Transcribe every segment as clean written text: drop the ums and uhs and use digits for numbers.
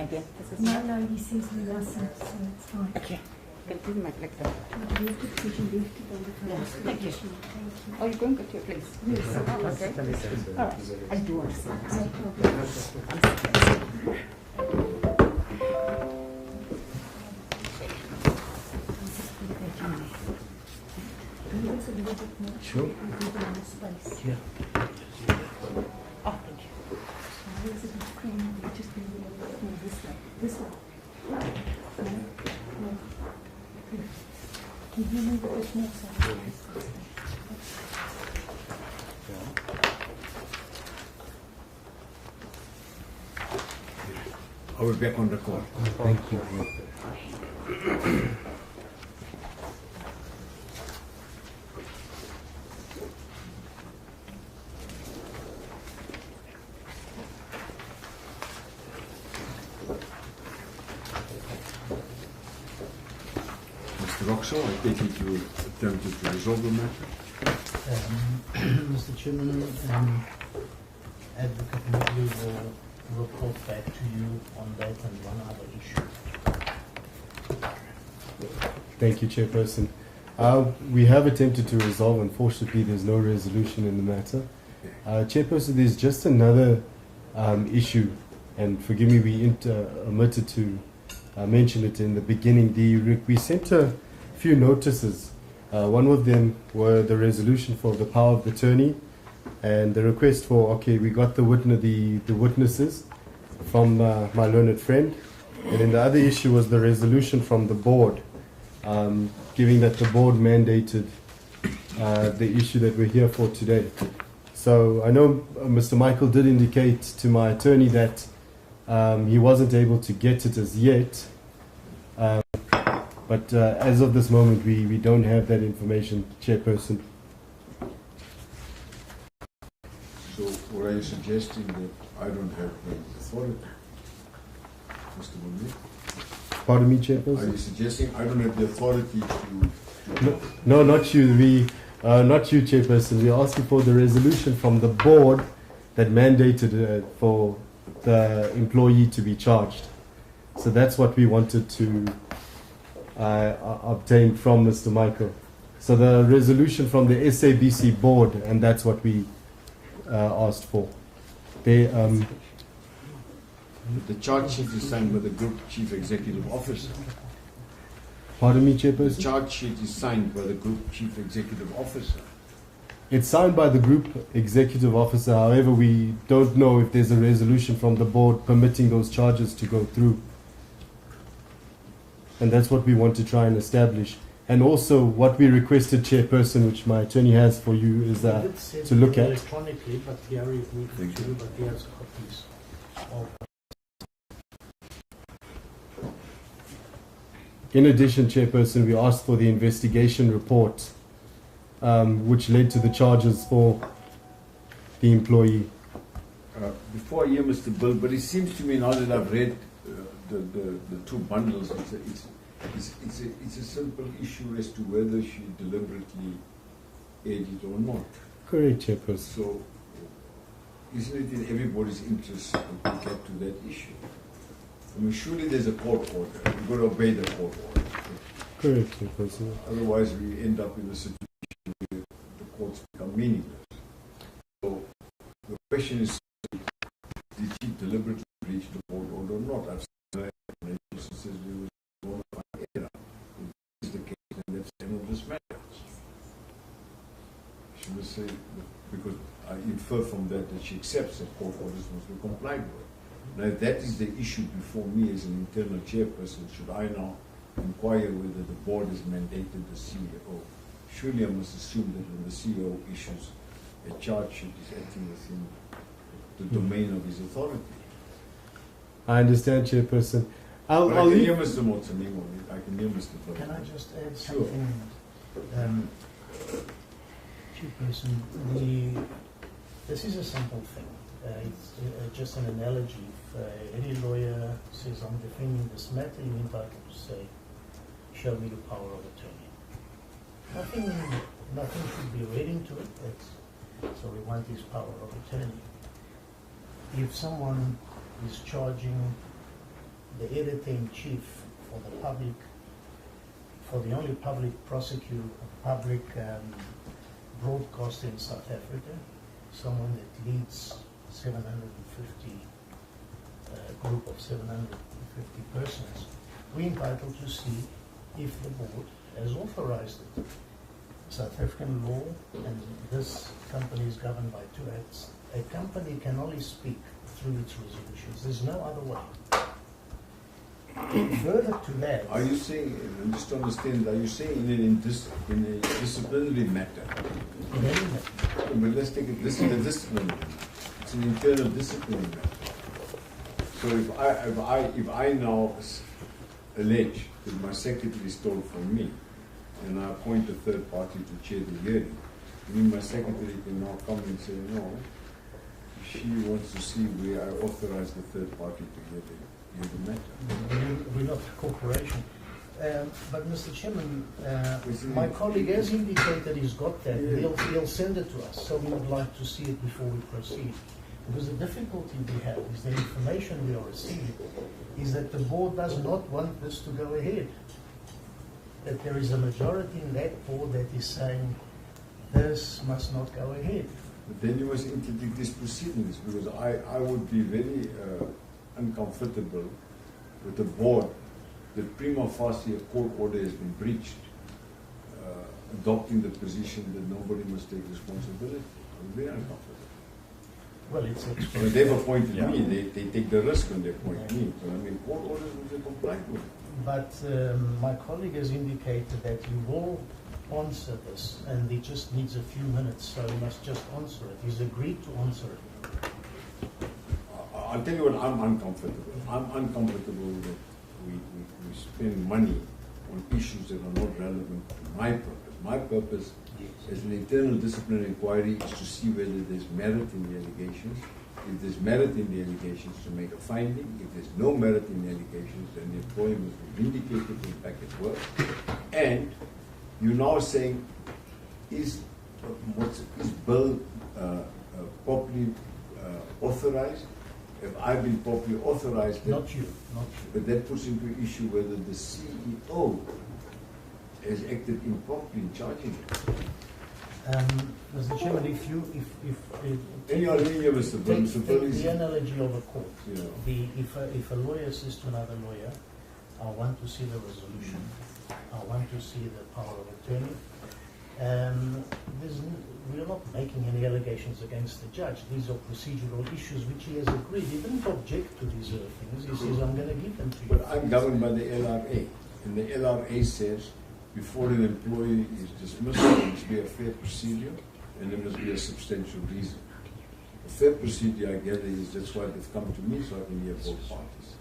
again? This is No, he says we mustn't, so it's fine. okay. Can you do my like that? Yeah, Thank you. Oh, you're going to your place? Yes. Oh, okay. All right. I do understand. Sure. Yeah. Oh, thank you. This way. Can you move a bit more so? I will be back on record. Thank you. Mr. Roxo, I take it you attempted to resolve the matter? Mr. Chairman, Advocate Mobley will report back to you on that and one other issue. Thank you, Chairperson. We have attempted to resolve. Unfortunately, there's no resolution in the matter. Chairperson, there's just another issue, and forgive me, we omitted to mention it in the beginning. We sent a few notices. One of them were the resolution for the power of attorney and the request for, we got the witnesses from my learned friend. And then the other issue was the resolution from the board, giving that the board mandated the issue that we're here for today. So I know Mr. Michael did indicate to my attorney that he wasn't able to get it as yet. But as of this moment, we don't have that information, Chairperson. So, what are you suggesting that I don't have the authority, Mr. Mobley? Pardon me, Chairperson? Are you suggesting I don't have the authority to No, not you. Not you, Chairperson. We're asking for the resolution from the board that mandated for the employee to be charged. So that's what we wanted to obtain from Mr. Michael. So the resolution from the SABC board, and that's what we asked for. They, the charge sheet is signed by the Group Chief Executive Officer. Pardon me, The Chairperson? charge sheet is signed by the Group Chief Executive Officer. It's signed by the Group Executive Officer. However, we don't know if there's a resolution from the board permitting those charges to go through. And that's what we want to try and establish. And also what we requested, Chairperson, which my attorney has for you, is to look at. Electronically, but here we need to, but here's copies of. In addition, Chairperson, we asked for the investigation report, which led to the charges for the employee. Before I hear Mr. Bill, but it seems to me now that I've read the two bundles, it's a simple issue as to whether she deliberately ate it or not. Correct, Chairperson. So, isn't it in everybody's interest that we get to that issue? I mean, surely there's a court order. We've got to obey the court order. Correct, Chairperson. Otherwise, we end up in a situation where the courts become meaningless. So, the question is, did she deliberately breach the court order or not? I've seen her explanation. She says there was a bona fide error. If this is the case, then that's the end of this matter. She must say, because I infer from that she accepts that court orders must be complied with. Now, if that is the issue before me as an internal chairperson, should I now inquire whether the board has mandated the CEO? Surely I must assume that when the CEO issues a charge sheet, is acting within the domain of his authority. I understand, Chairperson. I can hear Mr. Motsanimo. I can hear Mr. Philip. Can I just add Sure. something? Chairperson, this is a simple thing. It's just an analogy. If any lawyer says, I'm defending this matter, you're entitled to say, show me the power of attorney. Nothing should be read into it. So we want his power of attorney. If someone is charging the editor-in-chief for the public, for the only public prosecutor, public broadcaster in South Africa, someone that leads 750, group of 750 persons, we're entitled to see if the board has authorized it. South African law, and this company is governed by 2 acts. A company can only speak through its resolutions. There's no other way. Further to that, Are you saying, just to understand, are you saying in a disciplinary matter? in any matter, But let's take it, this is a disciplinary matter. It's an internal disciplinary matter. So if I now allege that my secretary stole from me, and I appoint a third party to chair the hearing, then my secretary can now come and say, no, she wants to see where I authorize the third party to hear the matter. we're not a corporation. But Mr. Chairman, my colleague has indicated he's got that. He'll send it to us, so we would like to see it before we proceed. Because the difficulty we have is the information we are receiving is that the board does not want this to go ahead. That there is a majority in that board that is saying this must not go ahead. But then you must interdict these proceedings, because I would be very uncomfortable with the board that prima facie a court order has been breached, adopting the position that nobody must take responsibility. I'm very uncomfortable. Well, it's When they've appointed Yeah. me, they take the risk when they appoint me. But I mean, court orders will be complied with. But my colleague has indicated that you will answer this, and he just needs a few minutes, so he must just answer it. He's agreed to answer it. I'll tell you what, I'm uncomfortable. I'm uncomfortable that we spend money on issues that are not relevant to my purpose. My purpose as an internal disciplinary inquiry is to see whether there's merit in the allegations. If there's merit in the allegations, to make a finding. If there's no merit in the allegations, then the employee must be vindicated in back at work. And you're now saying, is Bill properly authorized? If I've been properly authorized, then, Not you, not you. but that puts into issue whether the CEO has acted improperly in charging it. Mr. Chairman, Any idea, Mr. Bill? Mr. Bill take is, the analogy of a court. Yeah. If a lawyer says to another lawyer, I want to see the resolution, I want to see the power of attorney, we're not making any allegations against the judge. These are procedural issues which he has agreed. He didn't object to these things. He says, I'm going to give them to you. but I'm governed by the LRA, and the LRA says before an employee is dismissed, there must be a fair procedure, and there must be a substantial reason. A fair procedure, I gather, is that's why they've come to me, so I can hear both parties.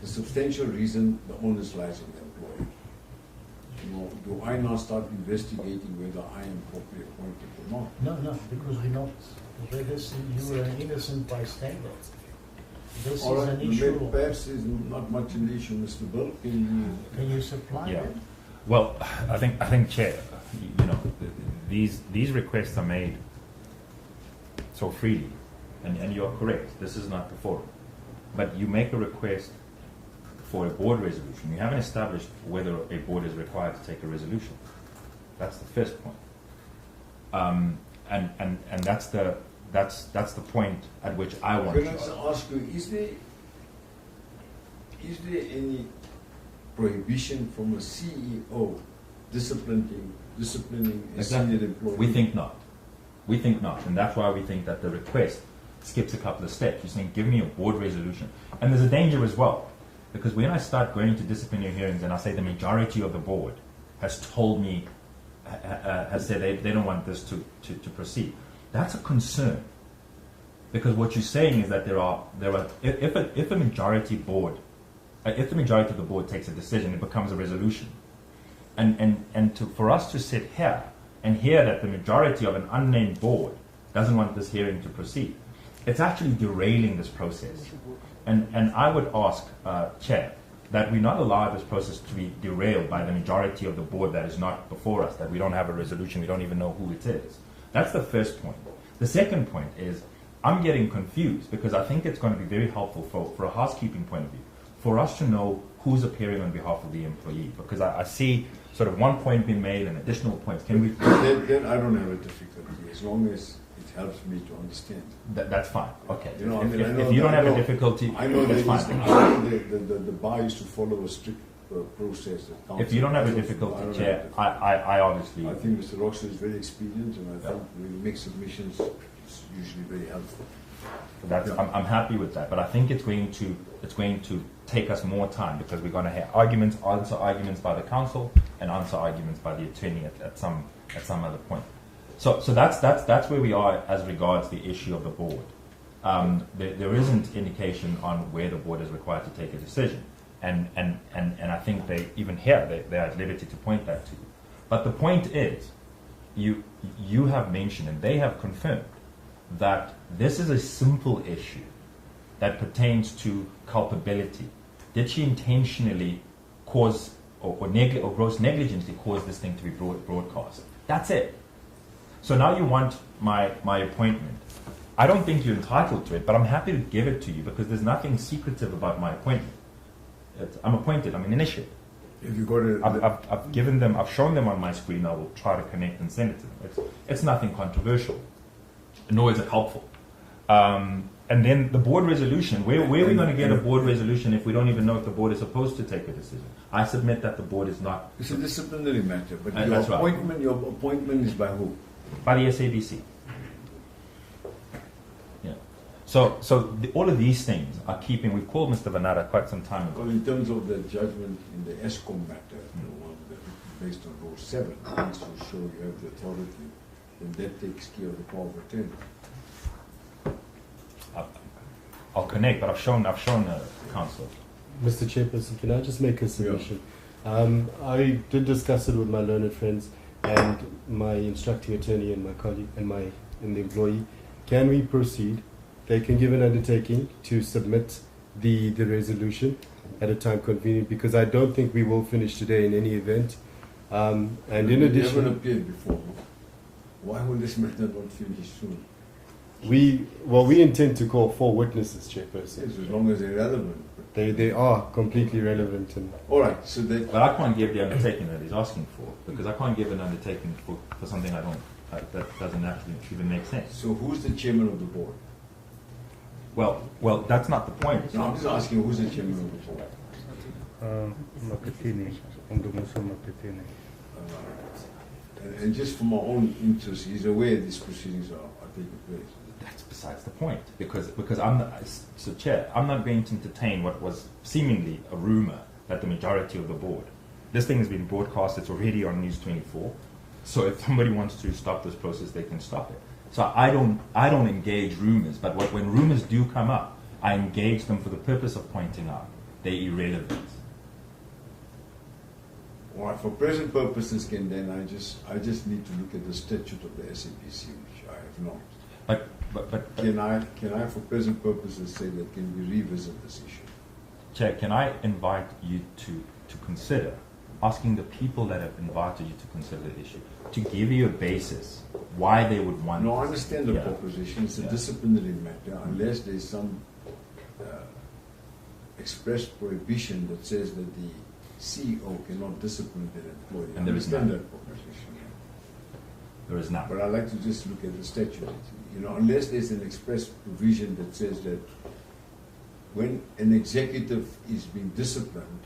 The substantial reason, the onus lies on the employee. You know, do I now start investigating whether I am properly appointed or not? No, because we're not. You are an innocent bystander. This All is right, an issue. perhaps is not much an issue, Mr. Bill. Can you supply Yeah. it? Well, I think, Chair, you know, these requests are made so freely, and you are correct. This is not the forum, but you make a request for a board resolution. You haven't established whether a board is required to take a resolution. That's the first point, and that's the point at which I want Can to. I ask you, is there any prohibition from a CEO disciplining a Exactly. senior employee? We think not. We think not, and that's why we think that the request skips a couple of steps. You're saying, give me a board resolution. And there's a danger as well, because when I start going to disciplinary hearings and I say the majority of the board has told me, has said they don't want this to proceed, that's a concern. Because what you're saying is that if a majority board, if the majority of the board takes a decision, it becomes a resolution. And for us to sit here and hear that the majority of an unnamed board doesn't want this hearing to proceed, it's actually derailing this process. And I would ask, Chair, that we not allow this process to be derailed by the majority of the board that is not before us, that we don't have a resolution, we don't even know who it is. That's the first point. The second point is, I'm getting confused because I think it's going to be very helpful for a housekeeping point of view for us to know who's appearing on behalf of the employee, because I see sort of one point being made and additional points. Can we? Then I don't have a difficulty, as long as it helps me to understand. That's fine. Okay. You know, If you don't have a difficulty, I know it's that fine. the bar is to follow a strict process. If you don't have a difficulty, Chair, I obviously. I think Mr. Roxler is very experienced, and I think when he makes submissions, it's usually very helpful. I'm happy with that, but I think it's going to take us more time, because we're going to have answer arguments by the council and answer arguments by the attorney at some other point. So that's where we are as regards the issue of the board. There isn't indication on where the board is required to take a decision, and I think they even here they are at liberty to point that to you. But the point is, you have mentioned and they have confirmed that this is a simple issue that pertains to culpability. Did she intentionally cause or gross negligently cause this thing to be broadcast? That's it. So now you want my appointment. I don't think you're entitled to it, but I'm happy to give it to you because there's nothing secretive about my appointment. I'm appointed. I'm an initiate. If you got I've shown them on my screen. I will try to connect and send it to them. It's nothing controversial, nor is it helpful. And then the board resolution. Where are we going to get a board resolution if we don't even know if the board is supposed to take a decision? I submit that the board is not. It's a disciplinary matter, but That's right. your appointment is by who? By the SABC. Yeah. So all of these things are keeping. We've called Mr. Vanara quite some time ago. Well, in terms of the judgment in the ESCOM matter, the one that is based on Rule 7, once you show you have the authority, then that takes care of the power of attorney. I'll connect, but I've shown counsel. Mr. Chairperson, can I just make a submission? I did discuss it with my learned friends and my instructing attorney and my colleague and the employee. Can we proceed? They can give an undertaking to submit the resolution at a time convenient, because I don't think we will finish today in any event. And in addition, never appeared before. Why will this matter not finish soon? we intend to call 4 witnesses, Chairperson. Yes, as long as they're relevant. They are completely relevant. And All right, so that. But I can't give the undertaking that he's asking for, because I can't give an undertaking for something I don't. That doesn't actually even make sense. So who's the chairman of the board? Well, that's not the point. No, I'm just asking who's the chairman of the board. Magopeni, Magopeni. And just for my own interest, he's aware these proceedings are taking place. That's besides the point, because I'm not, so Chair, I'm not going to entertain what was seemingly a rumor that the majority of the board. This thing has been broadcast. It's already on News 24. So if somebody wants to stop this process, they can stop it. So I don't engage rumors, but when rumors do come up, I engage them for the purpose of pointing out their irrelevance. All right, for present purposes, I just need to look at the statute of the SABC, which I have not. But Can I, for present purposes, say that can we revisit this issue? Chair, can I invite you to consider asking the people that have invited you to consider the issue to give you a basis why they would want. No, I understand the Yeah. proposition. It's a Yeah. disciplinary matter, unless there's some express prohibition that says that the CEO cannot discipline their employee. And there is I understand none. that proposition. There is none. But I'd like to just look at the statute. Unless there's an express provision that says that when an executive is being disciplined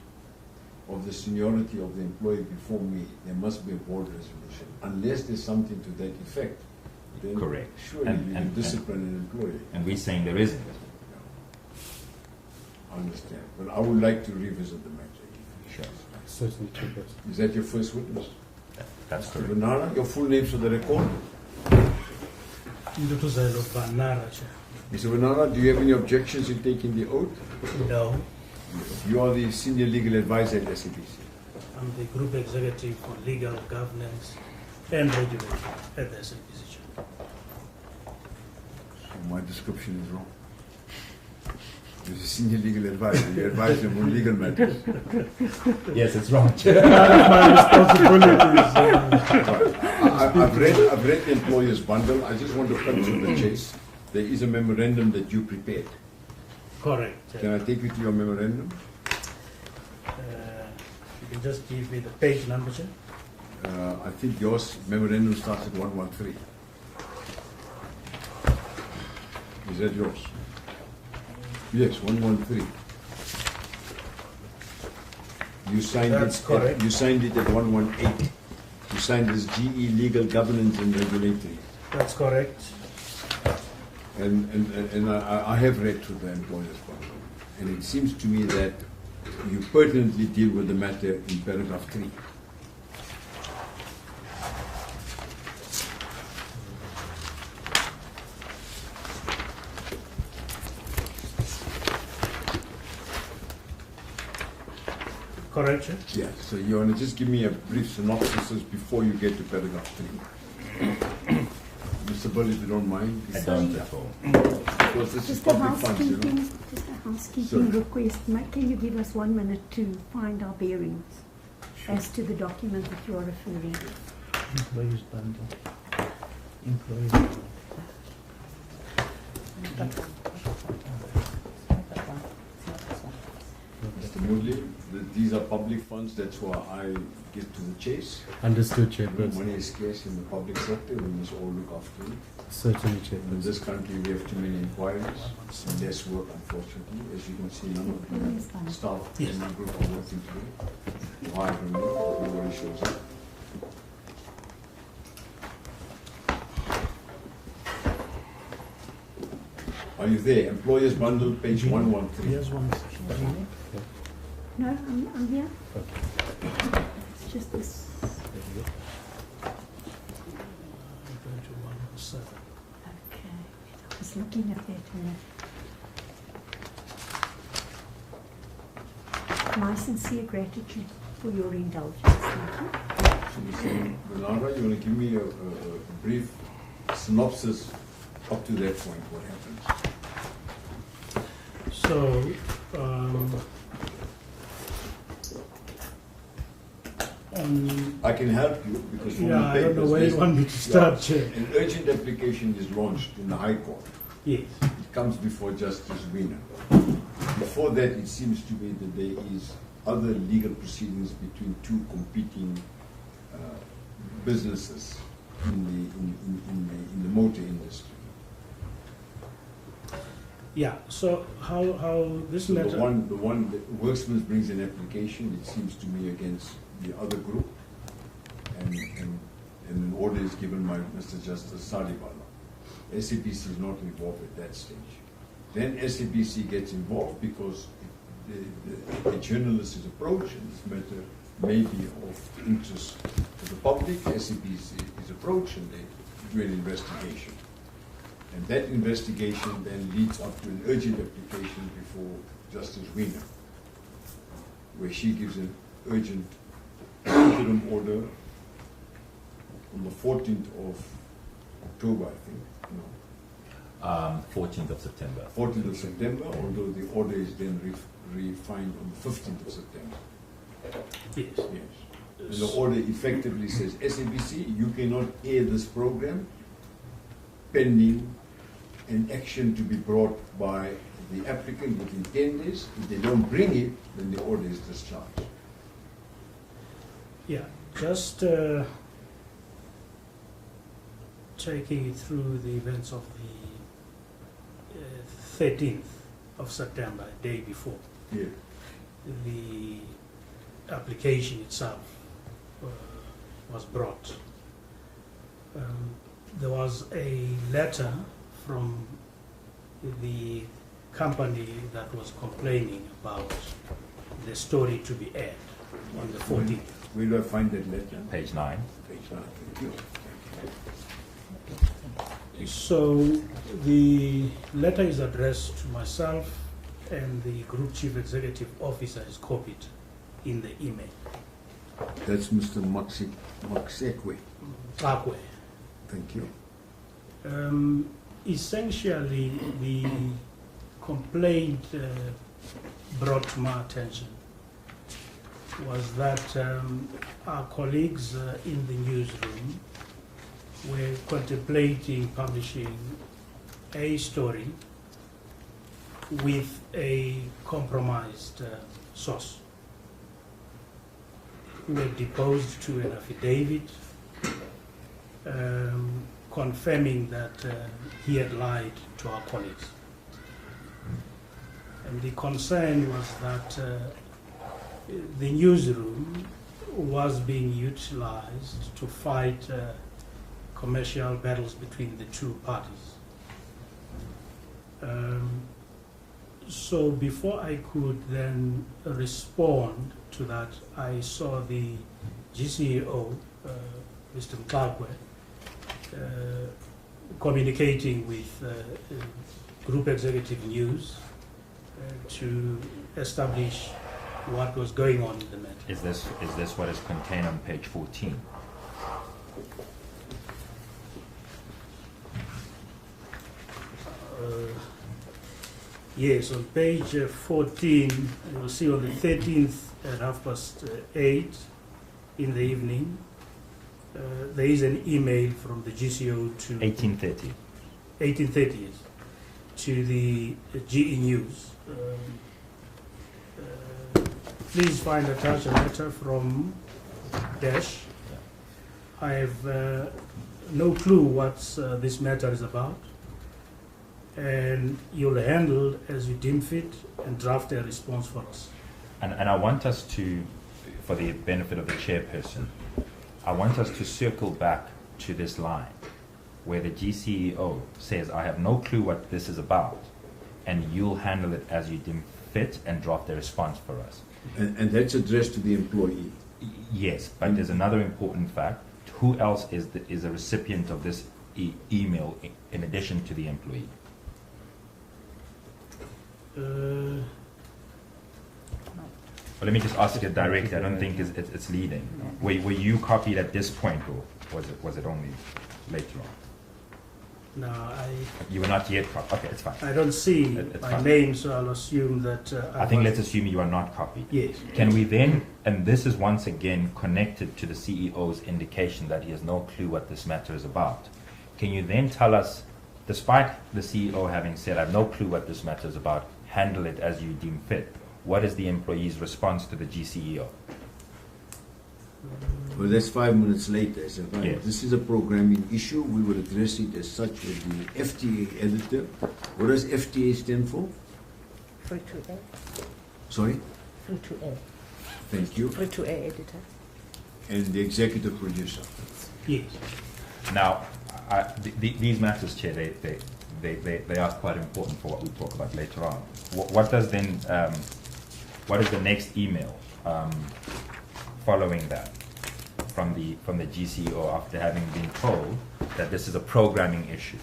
of the seniority of the employee before me, there must be a board resolution. Unless there's something to that effect, then Correct. surely you can discipline an employee. And we're saying there isn't. I understand. But I would like to revisit the matter. Sure. certainly, Chairperson. Is that your first witness? That's Mr. correct. Banana, your full name for the record? Ndutuzelo Banara, Chair. Mr. Banana, do you have any objections in taking the oath? No, You are the senior legal advisor at SABC. I'm the Group Executive for Legal Governance and Regulation at the SABC, Chair. So my description is wrong. You're a senior legal advisor. You advise them on legal matters. Yes, it's wrong, Chair. My responsibilities. I've read the employer's bundle. I just want to cut to the chase. There is a memorandum that you prepared. Correct, Can Chair. I take you to your memorandum? You can just give me the page number, Chair. I think yours memorandum starts at 113. Is that yours? Yes, 113. You signed That's it. correct. You signed it at 118. You signed as GE Legal Governance and Regulatory. That's correct. And I have read through the employer's bundle, and it seems to me that you pertinently deal with the matter in paragraph 3. Correct, Chair. Yeah, so you want to just give me a brief synopsis before you get to paragraph 3. Mr. Bull, if you don't mind. I don't at all. Because this is Just a public funds, you know. housekeeping Sorry. request. Can you give us 1 minute to find our bearings as to the document that you are referring to? Employees bundle. Employees bundle. Mr. Moodley, these are public funds, that's why I get to the chase. Understood, When Chairperson. money is scarce in the public sector, we must all look after it. Certainly, In Chairperson. this country, we have too many inquiries and less work, unfortunately. As you can see, none of the staff in my group are working today. Why, I don't know, but nobody shows up. Are you there? Employers bundle, page 113. Here's one. No, I'm here. It's just this. I'm going to 117. Okay. I was looking at that and my sincere gratitude for your indulgence. Thank you. So, Mr. Velara, you want to give me a brief synopsis up to that point, what happened? So, I can help you because from yeah, the I don't know papers, where you there's- want me to start, Chair. An urgent application is launched in the High Court. Yes. It comes before Justice Wiener. Before that, it seems to me that there is other legal proceedings between two competing businesses in the motor industry. Yeah, so how this So letter... the one that Worksmans brings an application, it seems to me, against the other group, and an order is given by Mr. Justice Salibala. SABC is not involved at that stage. Then SABC gets involved because the journalist is approached, and this matter may be of interest to the public. SABC is approached, and they do an investigation. And that investigation then leads up to an urgent application before Justice Wiener, where she gives an urgent interim order on the 14th of October, I think. No, 14th of September. 14th of September, although the order is then refined on the 15th of September. Yes. Yes. And the order effectively says, SABC, you cannot air this program pending an action to be brought by the applicant within 10 days. If they don't bring it, then the order is discharged. Yeah, just taking it through the events of the 13th of September, day before. Yeah. The application itself was brought. There was a letter from the company that was complaining about the story to be aired on the 14th. Where do I find that letter? Page 9. Page 9. Thank you. So the letter is addressed to myself, and the Group Chief Executive Officer is copied in the email. That's Mr. Maxekwe. Akwe. Thank you. Essentially, the complaint brought to my attention was that our colleagues in the newsroom were contemplating publishing a story with a compromised source. were deposed to an affidavit confirming that he had lied to our colleagues. And the concern was that the newsroom was being utilized to fight commercial battles between the two parties. So before I could then respond to that, I saw the GCEO, Mr. Mkalkwe, communicating with Group Executive News to establish what was going on in the matter. Is this what is contained on page 14? Yes, on page 14, you will see on the 13th at 8:30 in the evening, there is an email from the GCO to 1830. 1830, yes, to the GE News. Please find attached a letter from Dash. I have no clue what this matter is about, and you'll handle as you deem fit and draft a response for us. And I want us to, for the benefit of the chairperson, I want us to circle back to this line where the GCEO says, I have no clue what this is about, and you'll handle it as you deem fit and draft a response for us. And that's addressed to the employee. Yes, but there's another important fact. Who else is a recipient of this email in addition to the employee? Uh, Well, let me just ask it directly. I don't think it's leading. Were you copied at this point, or was it only later on? no, You were not yet copied. Okay, it's fine. I don't see It's my fine. name, so I'll assume that I think let's assume you are not copied. Yes. Can we then, and this is once again connected to the CEO's indication that he has no clue what this matter is about, can you then tell us, despite the CEO having said, I have no clue what this matter is about, handle it as you deem fit, what is the employee's response to the GCEO? Well, that's 5 minutes later. So fine. Yes. This is a programming issue. We will address it as such with the FTA editor. What does FTA stand for? Free to air. Sorry? Free to air. Thank you. Free to air editor. And the executive producer. Yes. Now, these matters, Chair, they are quite important for what we talk about later on. What does then, what is the next email following that from the GCEO after having been told that this is a programming issue?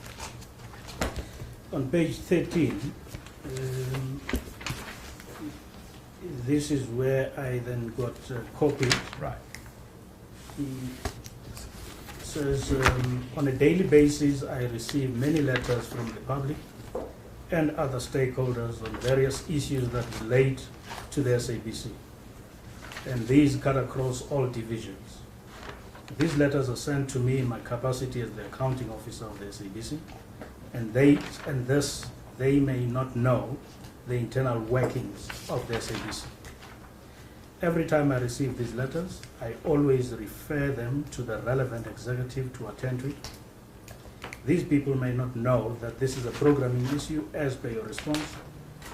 On page 13, this is where I then got copied. Right. It says, on a daily basis, I receive many letters from the public and other stakeholders on various issues that relate to the SABC. And these cut across all divisions. These letters are sent to me in my capacity as the accounting officer of the SABC, and thus they may not know the internal workings of the SABC. Every time I receive these letters, I always refer them to the relevant executive to attend to it. These people may not know that this is a programming issue as per your response,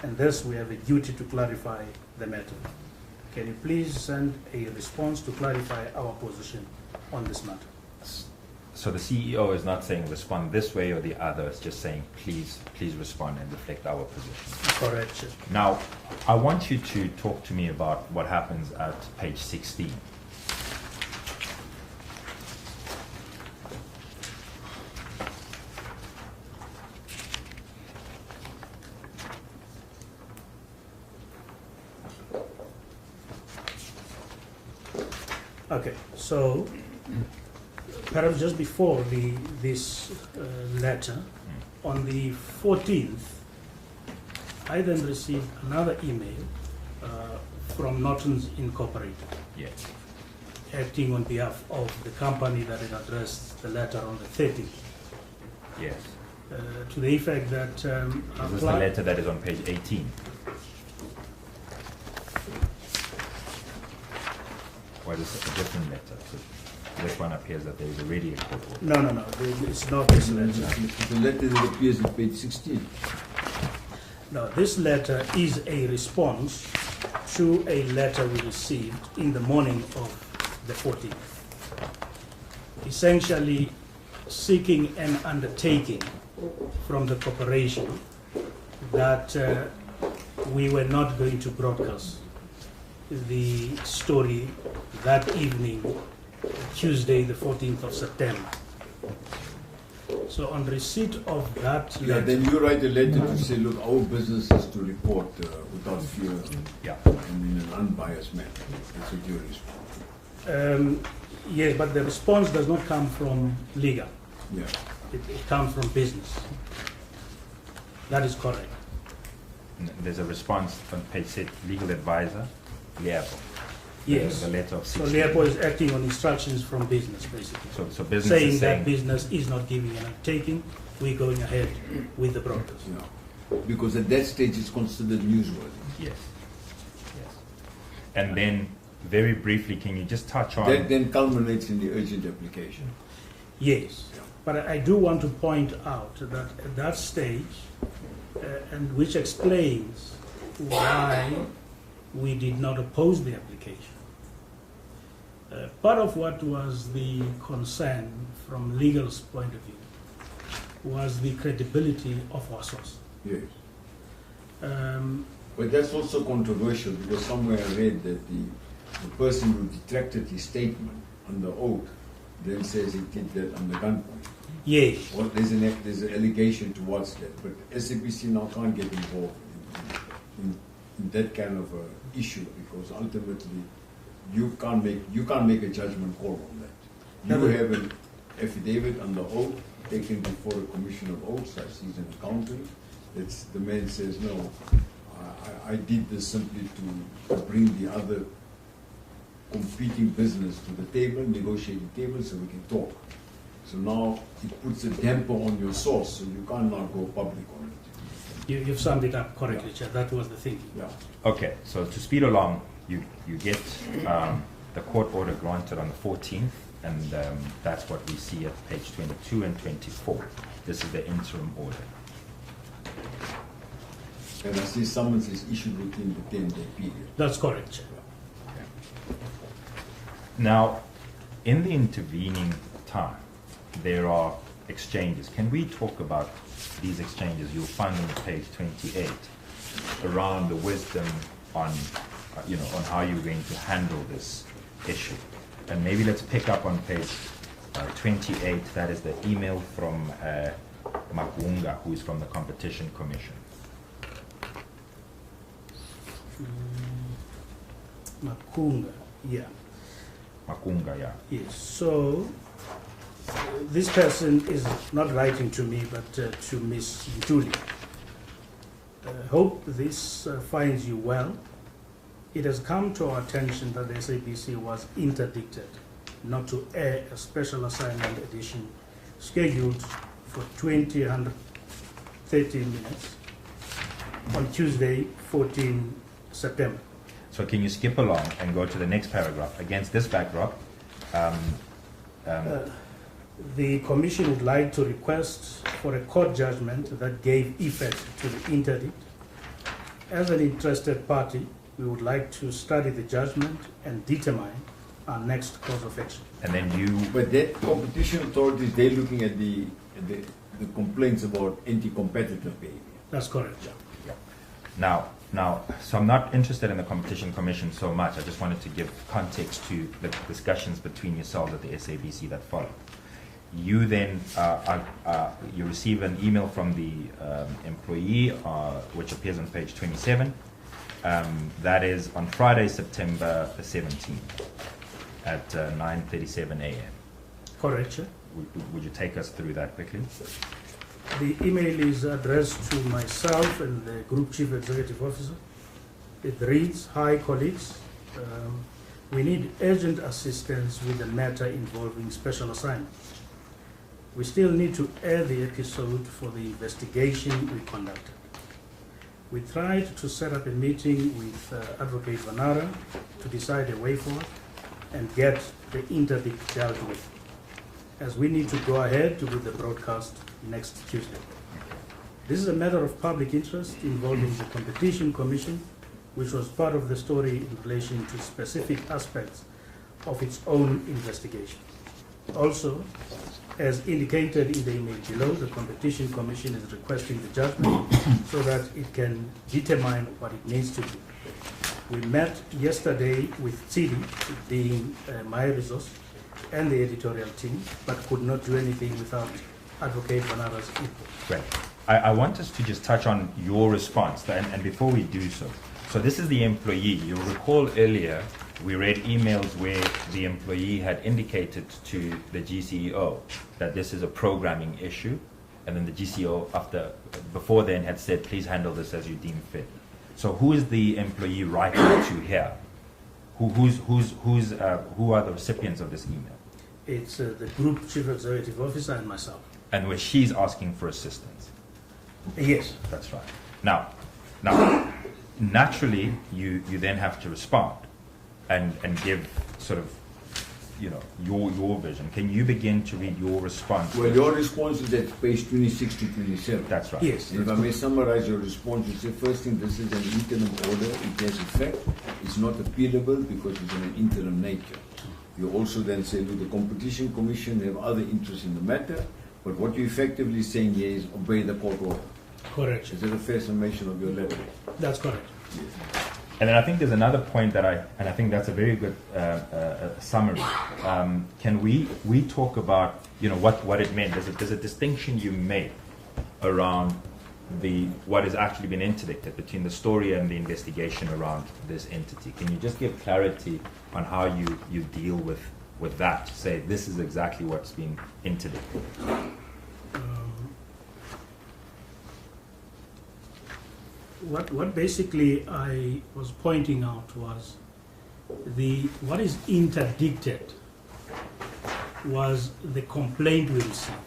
and thus we have a duty to clarify the matter. Can you please send a response to clarify our position on this matter? So the CEO is not saying respond this way or the other, it's just saying please respond and reflect our position. Correct, Chair. Now, I want you to talk to me about what happens at page 16. Okay, so perhaps just before this letter, on the 14th, I then received another email from Norton's Incorporated, Yes. acting on behalf of the company that had addressed the letter on the 30th, Yes. to the effect that Is this the letter that is on page 18? Or is this a different letter? So this one appears that there is already a court order. No. It's not this letter. The letter that appears on page 16. No, this letter is a response to a letter we received in the morning of the 14th. Essentially seeking an undertaking from the corporation that we were not going to broadcast the story that evening, Tuesday, the 14th of September. So on receipt of that Yeah, letter, then you write a letter to say, look, our business is to report without fear Yeah. and in an unbiased manner. That's what you respond. yes, but the response does not come from legal. Yeah. It comes from business. That is correct. There's a response on page 6, legal advisor, Leapo. Yes. The letter of So 16. Leopold is acting on instructions from business, basically. So business Saying is that saying, business is not giving an undertaking, we're going ahead with the broadcast. Yeah. Because at that stage it's considered newsworthy. yes. Yes. And then, very briefly, can you just touch on... That then culminates in the urgent application. Yes, but I do want to point out that at that stage, and which explains why we did not oppose the application. Part of what was the concern from legal's point of view was the credibility of our source. Yes. But that's also controversial because somewhere I read that the person who detracted his statement under oath then says he did that under gunpoint. Yes, Well, there's an allegation towards that, but SABC now can't get involved in that kind of a issue because ultimately you can't make a judgment call on that. You have an affidavit under oath taken before a commission of oaths. I see an accountant. It's the man says no. I did this simply to bring the other competing business to the table, negotiating table, so we can talk. So now it puts a damper on your source, so you can't now go public on it. you've summed it up correctly, Chair. That was the thinking. Yeah. Okay, so to speed along, you get the court order granted on the 14th, and that's what we see at page 22 and 24. This is the interim order. And I see summons is issued within the 10-day period. That's correct, Chair. Now, in the intervening time, there are exchanges. Can we talk about these exchanges? You'll find them on page 28, around the wisdom on, on how you're going to handle this issue. And maybe let's pick up on page 28. That is the email from Magunga, who is from the Competition Commission. Makunga, yeah. Magunga, yeah. Yes, so this person is not writing to me, but to Miss Julie. Hope this finds you well. It has come to our attention that the SABC was interdicted not to air a special assignment edition scheduled for 30 minutes on Tuesday, 14 September. So can you skip along and go to the next paragraph? Against this backdrop, the Commission would like to request for a court judgment that gave effect to the interdict. As an interested party, we would like to study the judgment and determine our next course of action. and then you... But that competition authorities, they're looking at the complaints about anti-competitive behavior. That's correct. Now, so I'm not interested in the Competition Commission so much. I just wanted to give context to the discussions between yourselves at the SABC that followed. You then, you receive an email from the employee, which appears on page 27. That is on Friday, September the 17th at 9:37 a.m. Correct, sir. Would you take us through that quickly? The email is addressed to myself and the Group Chief Executive Officer. It reads, "Hi colleagues, we need urgent assistance with the matter involving special assignments. We still need to air the episode for the investigation we conducted. We tried to set up a meeting with Advocate Vanara to decide a way forward. and get the interdict dealt with, as we need to go ahead with the broadcast next Tuesday. This is a matter of public interest involving the Competition Commission, which was part of the story in relation to specific aspects of its own investigation. Also, as indicated in the email below, the Competition Commission is requesting the judgment so that it can determine what it needs to do. We met yesterday with Tsidi, being my resource, and the editorial team, but could not do anything without Advocate Banara's input. Great. I want us to just touch on your response, and before we do so this is the employee. You'll recall earlier we read emails where the employee had indicated to the GCEO that this is a programming issue, and then the GCEO before then had said, please handle this as you deem fit. So who is the employee writing to here? Who are the recipients of this email? It's the Group Chief Executive Officer and myself. And where she's asking for assistance. Yes. That's right. Now, naturally, you then have to respond and give sort of, your vision. Can you begin to read your response? Well, your response is at page 26 to 27. That's right. Yes. If I may summarize your response, you say, first thing, this is an interim order. It has effect. It's not appealable because it's of an interim nature. You also then say, look, the Competition Commission have other interests in the matter, but what you're effectively saying here is obey the court order. Correct. Is that a fair summation of your letter? That's correct. Yes. And then I think there's another point that I think that's a very good summary. Can we talk about what it meant? There's a distinction you made around what has actually been interdicted between the story and the investigation around this entity. Can you just give clarity on how you deal with that? Say this is exactly what's been interdicted. What basically I was pointing out was what is interdicted was the complaint we received,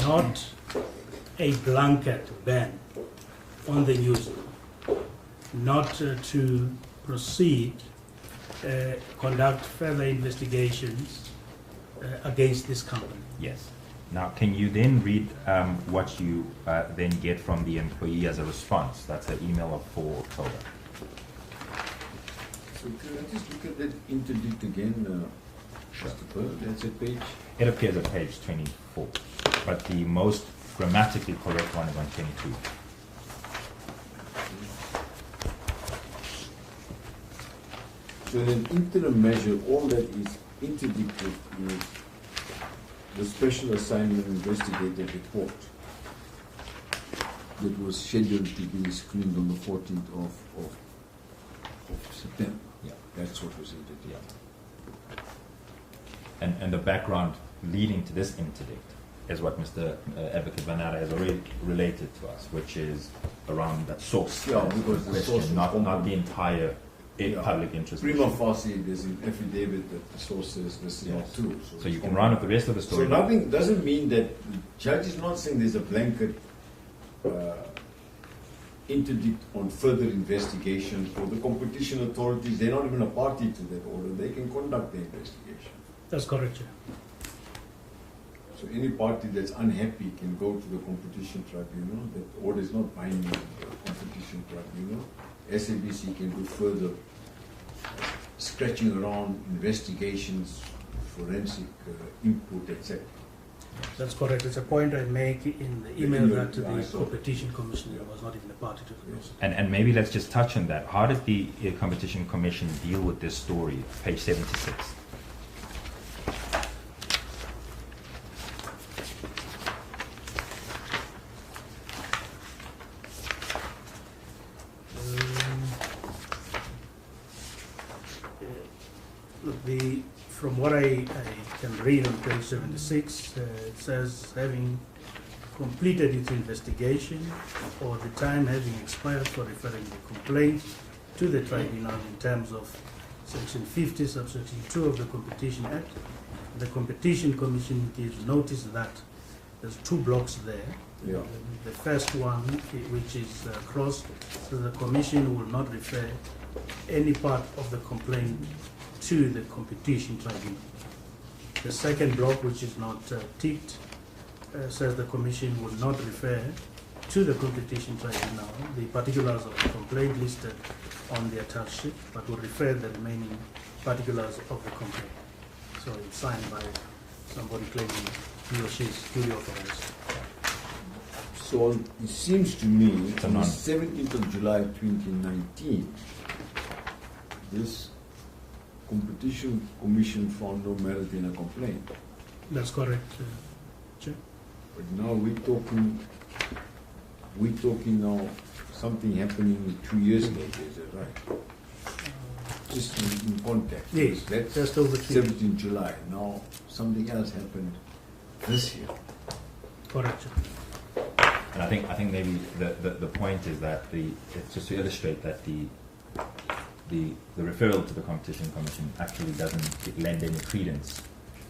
not a blanket ban on the news, not to proceed, conduct further investigations against this company. Yes. Now, can you then read what you then get from the employee as a response? That's an email of 4 October. So can I just look at that interdict again, Sure. Mr. Pearl? That's a page. It appears at page 24, but the most grammatically correct one is on 22. So in an interim measure, all that is interdicted is the special assignment investigative report that was scheduled to be screened on the 14th of September. Yeah. That's what was interdicted. Yeah. And the background leading to this interdict is what Mr. Advocate Banara has already related to us, which is around that source. Yeah, because the question, source is not common. the entire Yeah. public interest. Prima facie, there's an affidavit that the source says this is Yes. not true. So you can run with the rest of the So story. nothing doesn't mean that the judge is not saying there's a blanket interdict on further investigation for the competition authorities. They're not even a party to that order. They can conduct the investigation. That's correct, Chair. So any party that's unhappy can go to the competition tribunal. That order is not binding on the competition tribunal. SABC can do further scratching around, investigations, forensic input, etc. That's correct. It's a point I make in the email that the Competition Commissioner was not even a party to the process. And maybe let's just touch on that. How did the Competition Commission deal with this story? Page 76. From what I can read on page 76, it says, having completed its investigation or the time having expired for referring the complaint to the tribunal in terms of Section 50, subsection 2 of the Competition Act, the Competition Commission gives notice that there's 2 blocks there. Yeah. The first one, which is crossed, so the Commission will not refer any part of the complaint to the competition tribunal. The second block, which is not ticked, says the commission will not refer to the competition tribunal the particulars of the complaint listed on the attached sheet, but will refer the remaining particulars of the complaint. So it's signed by somebody claiming he or she is duly authorized. So it seems to me, It's a on the non- 17th of July 2019, this competition commission found no merit in a complaint. That's correct, Chair. But now we're talking now something happening 2 years later, is that right? Just in context. Yes, That's just over 2 years. 17th July. Now something else happened this year. Correct, Chair. And I think maybe the point is that it's just to illustrate that the referral to the competition commission actually doesn't lend any credence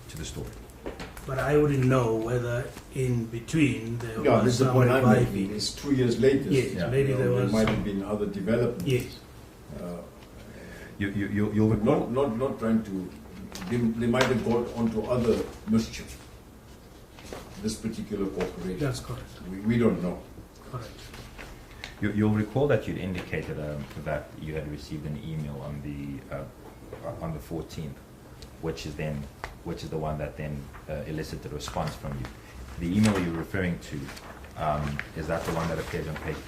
to the story. But I wouldn't know whether in between there Yeah, was this is the some point I'm making. reviving. It's 2 years later. Yes, Yeah. maybe there was might some, have been other developments. yes. You'll But recall. not trying to. They might have got onto other mischief. This particular corporation. That's correct. We don't know. Correct. You'll recall that you'd indicated that you had received an email on the 14th, which is the one that then elicited a response from you. The email you're referring to is that the one that appears on page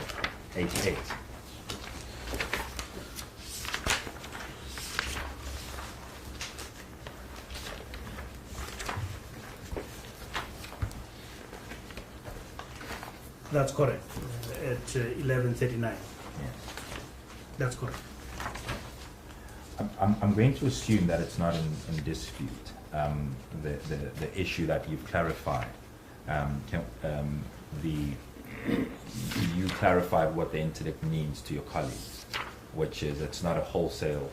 88. That's correct. At 11:39. Yes. That's correct. I'm going to assume that it's not in dispute. The issue that you've clarified, you clarified what the interdict means to your colleagues, which is it's not a wholesale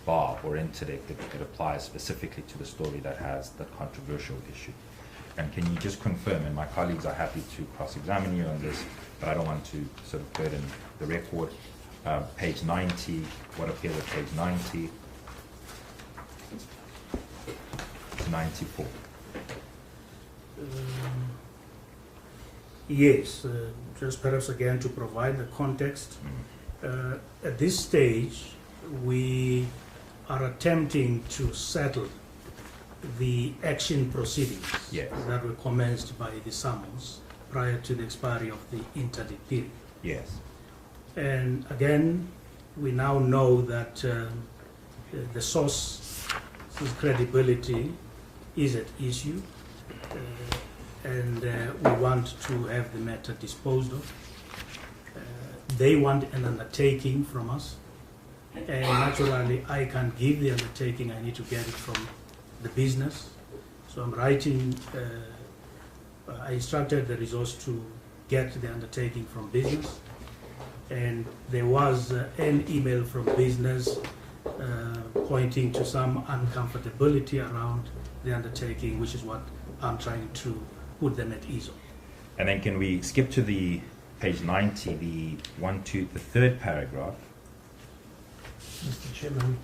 bar or interdict. It applies specifically to the story that has the controversial issue. And can you just confirm, and my colleagues are happy to cross-examine you on this, but I don't want to sort of burden the record. Page 90, what appears at page 90 to 94. Yes, just perhaps again to provide the context. At this stage, we are attempting to settle the action proceedings Yes. that were commenced by the summons prior to the expiry of the interdict period. Yes. And again, we now know that the source's credibility is at issue, and we want to have the matter disposed of. They want an undertaking from us, and naturally I can't give the undertaking, I need to get it from the business. So I'm writing, I instructed the resource to get the undertaking from business. And there was an email from business pointing to some uncomfortability around the undertaking, which is what I'm trying to put them at ease on. And then can we skip to the page 90, the third paragraph? Mr. Chairman,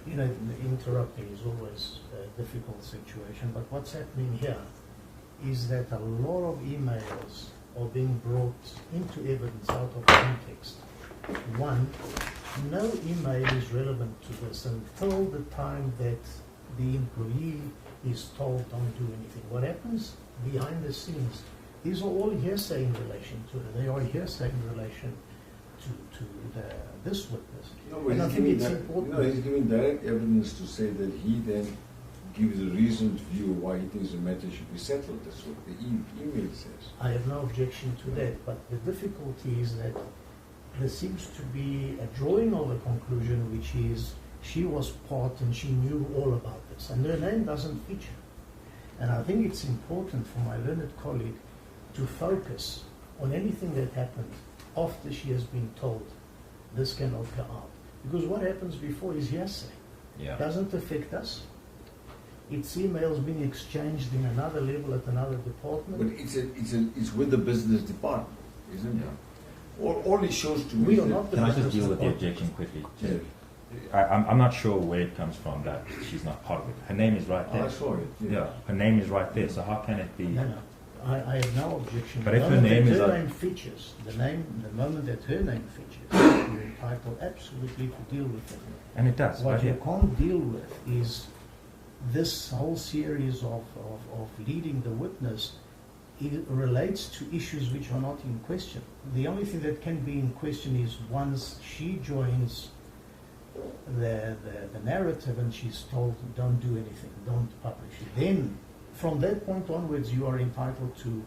interrupting is always a difficult situation, but what's happening here is that a lot of emails are being brought into evidence out of context. One, no email is relevant to this until the time that the employee is told don't do anything. What happens behind the scenes, these are all hearsay in relation to it. They are hearsay in relation to this witness. No, but And I he's think giving it's that, important. he's giving direct evidence to say that he then gives a reasoned view why he thinks the matter should be settled. That's what the email says. I have no objection to that, but the difficulty is that there seems to be a drawing of a conclusion, which is she was part and she knew all about this, and her name doesn't feature. And I think it's important for my learned colleague to focus on anything that happened after she has been told this cannot go out. Because what happens before is hearsay. Yeah. It doesn't affect us. It's emails being exchanged in another level at another department. But it's with the business department, isn't it? All it shows to me We is are that not the Can I just business deal with the department. objection quickly? Yeah. I'm not sure where it comes from that she's not part of it. Her name is right there. I saw it. Yeah, her name is right there. So how can it be? No, no. I have no objection. But The if her moment name that is her a- name features, the moment that her name features, you're entitled absolutely to deal with it. And it does. What Right you here. can't deal with is this whole series of leading the witness. It relates to issues which are not in question. The only thing that can be in question is once she joins the narrative and she's told, don't do anything, don't publish it. Then, from that point onwards, you are entitled to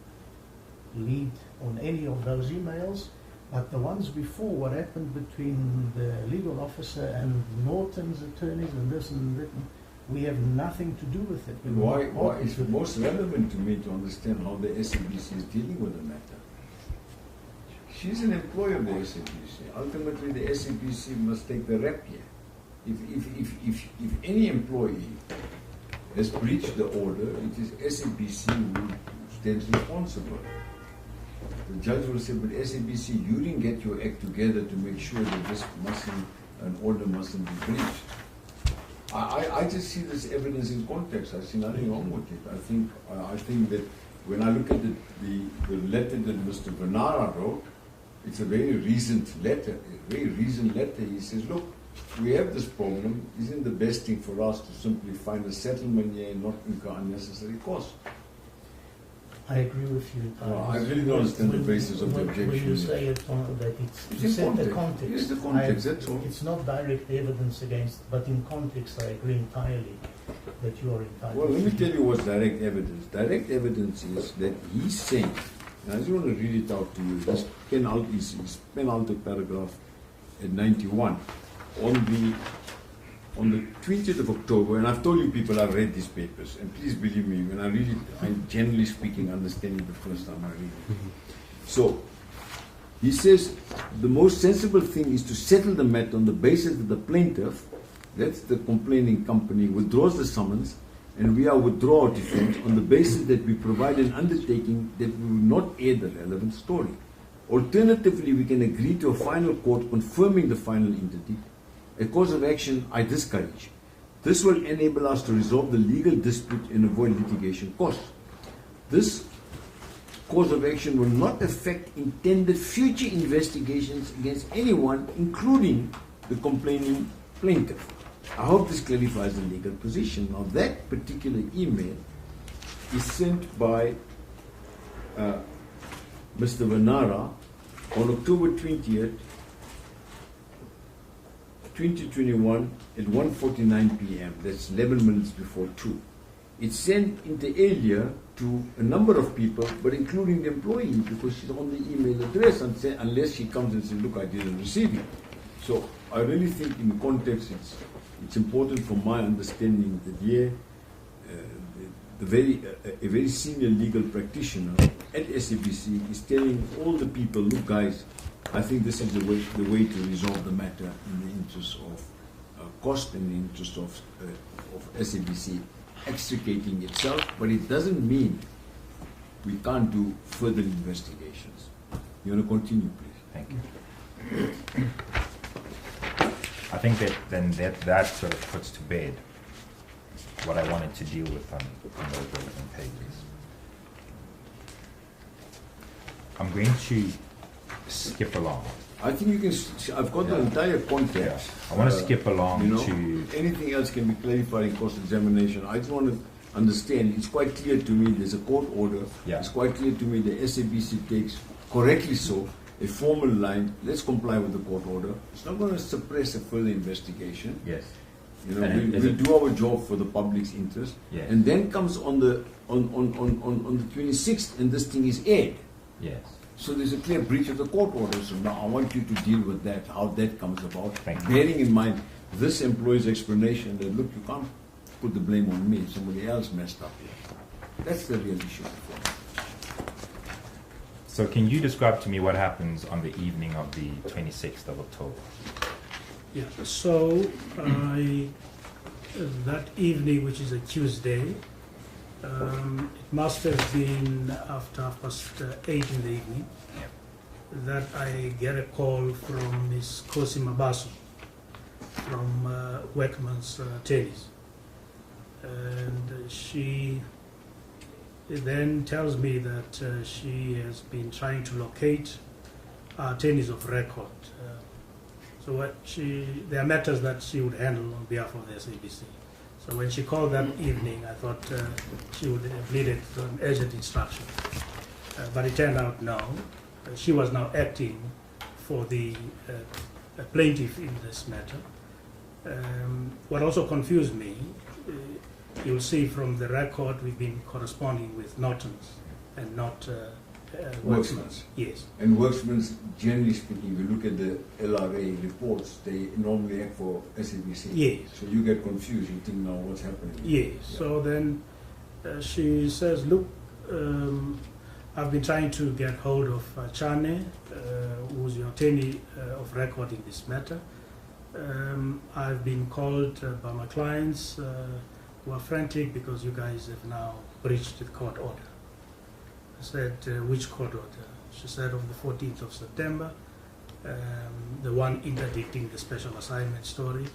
lead on any of those emails. But the ones before, what happened between the legal officer and Norton's attorneys and this and that, we have nothing to do with it. And why is it most relevant to me to understand how the SABC is dealing with the matter? She's an employee of the SABC. Ultimately, the SABC must take the rep here. If any employee has breached the order, it is SABC who stands responsible. The judge will say, but SABC, you didn't get your act together to make sure that this an order mustn't be breached. I just see this evidence in context. I see nothing wrong with it. I think that when I look at the letter that Mr. Vanara wrote, it's a very reasoned letter. He says, look, we have this problem. Isn't the best thing for us to simply find a settlement here and not incur unnecessary costs? I agree with you. I really don't understand the basis of the objection. When you say it, that it's It's to in set the context. context. It's the context, that's all. It's not direct evidence against, but in context, I agree entirely that you are entitled. Well, let me tell you what's direct evidence. Direct evidence is that he's saying, and I just want to read it out to you, this penultimate paragraph at 91, on the 20th of October, and I've told you people I've read these papers, and please believe me, when I read it, I'm generally speaking understanding the first time I read it. So, he says, the most sensible thing is to settle the matter on the basis that the plaintiff, that's the complaining company, withdraws the summons, and we are withdraw our defense on the basis that we provide an undertaking that we will not air the relevant story. Alternatively, we can agree to a final court confirming the final entity. A cause of action I discourage. This will enable us to resolve the legal dispute and avoid litigation costs. This cause of action will not affect intended future investigations against anyone, including the complaining plaintiff. I hope this clarifies the legal position. Now, that particular email is sent by Mr. Vanara on October 20th, 2021 at 1:49 p.m. That's 11 minutes before 2. It's sent inter alia to a number of people, but including the employee, because she's on the email address, unless she comes and says, look, I didn't receive it. So I really think in context it's important for my understanding that here a very senior legal practitioner at SABC is telling all the people, look guys, I think this is the way to resolve the matter in the interest of cost and the interest of SABC extricating itself, but it doesn't mean we can't do further investigations. You want to continue, please? Thank you. I think that sort of puts to bed what I wanted to deal with on those relevant pages. I'm going to skip along. I think you can. I've got the entire context. I want to skip along to. Anything else can be clarified in cross-examination. I just want to understand. It's quite clear to me. There's a court order. Yeah. It's quite clear to me the SABC takes correctly so a formal line. Let's comply with the court order. It's not going to suppress a further investigation. Yes. You know, we'll do our job for the public's interest. Yes. And then comes on the 26th, and this thing is aired. Yes. So there's a clear breach of the court order. So now I want you to deal with that, how that comes about. Thank you. Bearing in mind this employee's explanation that, look, you can't put the blame on me, somebody else messed up here. That's the real issue before me. So can you describe to me what happens on the evening of the 26th of October? Yeah, so that evening, which is a Tuesday, it must have been after 8 in the evening, that I get a call from Ms. Kosi Mabaso, from Workman's Tennis. And she then tells me that she has been trying to locate tennis of record. So there are matters that she would handle on behalf of the SABC. So when she called that evening, I thought she would have needed an urgent instruction. But it turned out no. She was now acting for the plaintiff in this matter. What also confused me, you'll see from the record we've been corresponding with Nortons and not Worksman's. Yes. And Worksman's, generally speaking, if you look at the LRA reports, they normally act for SABC. Yes. So you get confused, you think, now what's happening? Yes. Yeah. So then she says, look, I've been trying to get hold of Chane, who's your attorney of record in this matter. I've been called by my clients who are frantic because you guys have now breached the court order. I said, which court order? She said, of the 14th of September, the one interdicting the special assignment story.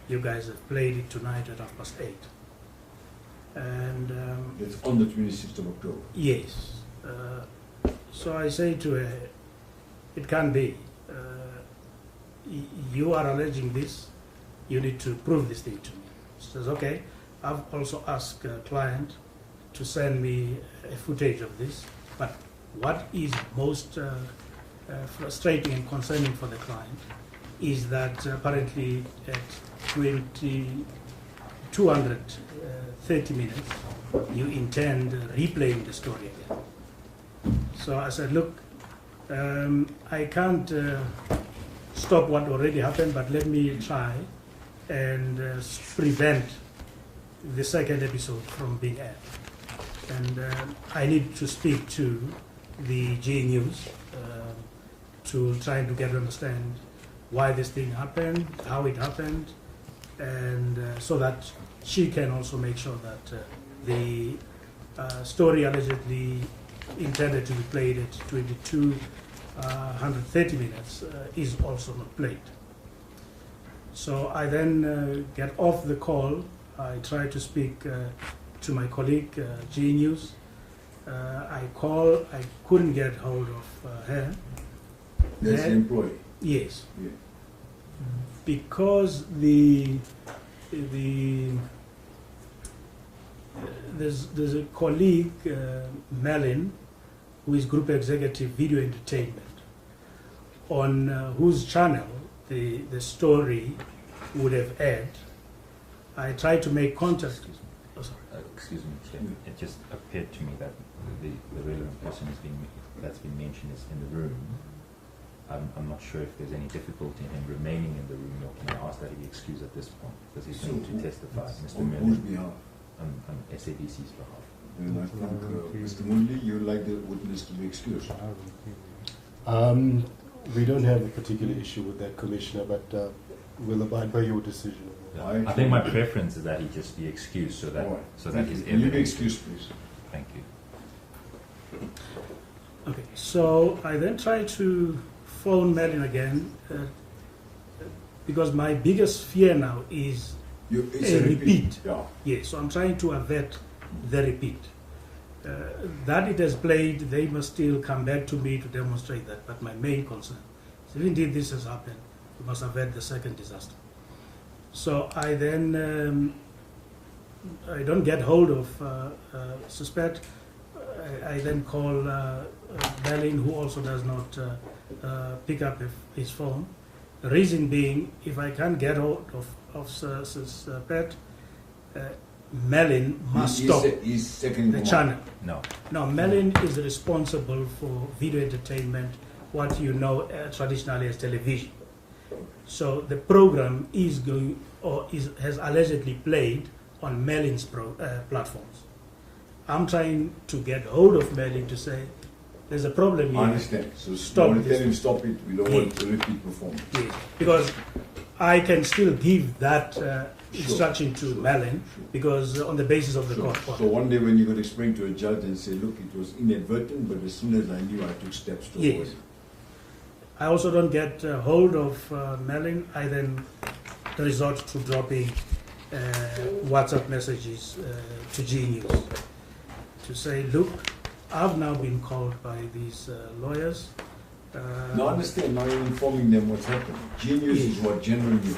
You guys have played it tonight at 8:30. And It's on the 26th of October. yes. So I say to her, it can't be. You are alleging this, you need to prove this thing to me. She says, okay. I've also asked a client to send me a footage of this, but what is most frustrating and concerning for the client is that apparently at 230 minutes, you intend replaying the story again. So I said, look, I can't stop what already happened, but let me try and prevent the second episode from being aired. And I need to speak to the G News to try to get to understand why this thing happened, how it happened, and so that she can also make sure that the story allegedly intended to be played at 130 minutes is also not played. So I then get off the call. I try to speak to my colleague, G News. I call, I couldn't get hold of her. That's the employee. Yes. Yeah. Because there's a colleague, Melin, who is Group Executive Video Entertainment, on whose channel the story would have aired. I tried to make contact. Oh, sorry. Excuse me, Chair. It just appeared to me that the relevant person that's been mentioned is in the room. I'm not sure if there's any difficulty in him remaining in the room, or can I ask that he be excused at this point because he's going to testify. Mr. On Miller, whose behalf? on SABC's behalf. Then I think, Mr. Mundley, you would like the witness to be excused. We don't have a particular issue with that, Commissioner, but we'll abide by your decision. I think my preference is that he just be excused so that his Can you be evidence. excused, please? Thank you. Okay, so I then try to phone Melin again because my biggest fear now is It's a repeat. Yeah. Yes, so I'm trying to avert the repeat. That it has played, they must still come back to me to demonstrate that. But my main concern is if indeed this has happened, we must avert the second disaster. So I then, I don't get hold of suspect. I then call Berlin, who also does not pick up his phone. The reason being, if I can't get hold of suspect, Melin must stop He's second the in channel. No. Now, Melin is responsible for video entertainment, what you know traditionally as television. So the program is going, or has allegedly played on Melin's platforms. I'm trying to get hold of Melin to say, there's a problem here. I understand. So Stop tell this. him stop it. We don't want to repeat performance. Yes, because I can still give that instruction to Melin because on the basis of the Sure. court. So one day when you could explain to a judge and say, look, it was inadvertent, but as soon as I knew, I took steps to avoid Yes. it. I also don't get hold of Melin. I then resort to dropping WhatsApp messages to G News to say, look, I've now been called by these lawyers. Now understand, now you're informing them what's happening. Genius is what? General news.